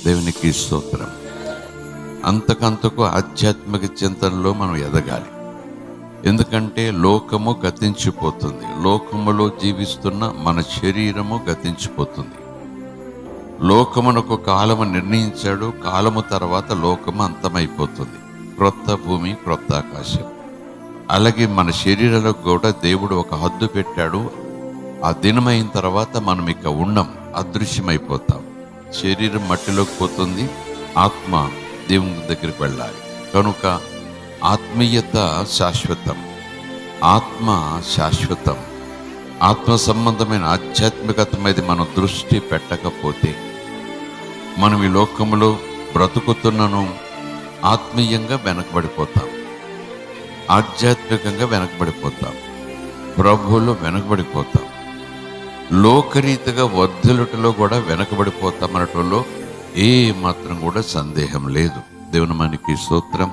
దేవునికి స్తోత్రం. అంతకంతకు ఆధ్యాత్మిక చింతనలో మనం ఎదగాలి. ఎందుకంటే లోకము గతించిపోతుంది. లోకములో జీవిస్తున్న మన శరీరము గతించిపోతుంది. లోకమునకు కాలము నిర్ణయించాడు. కాలము తర్వాత లోకము అంతమైపోతుంది. క్రొత్త భూమి, క్రొత్త ఆకాశం. అలాగే మన శరీరాలకు కూడా దేవుడు ఒక హద్దు పెట్టాడు. ఆ దినమైన తర్వాత మనం ఇక ఉండం, అదృశ్యమైపోతాం. శరీరం మట్టిలోకి పోతుంది, ఆత్మ దేవుని దగ్గరికి వెళ్ళాలి. కనుక ఆత్మీయత శాశ్వతం, ఆత్మ శాశ్వతం. ఆత్మ సంబంధమైన ఆధ్యాత్మికత మీద మనం దృష్టి పెట్టకపోతే మనం ఈ లోకములో బ్రతుకుతున్నను ఆత్మీయంగా వెనకబడిపోతాం, ఆధ్యాత్మికంగా వెనకబడిపోతాం, ప్రభువులో వెనకబడిపోతాం, లోకరీతిగా వర్ధిల్లుటలో కూడా వెనకబడిపోతాం అనటంలో ఏ మాత్రం కూడా సందేహం లేదు. దేవుని మనకి స్తోత్రం.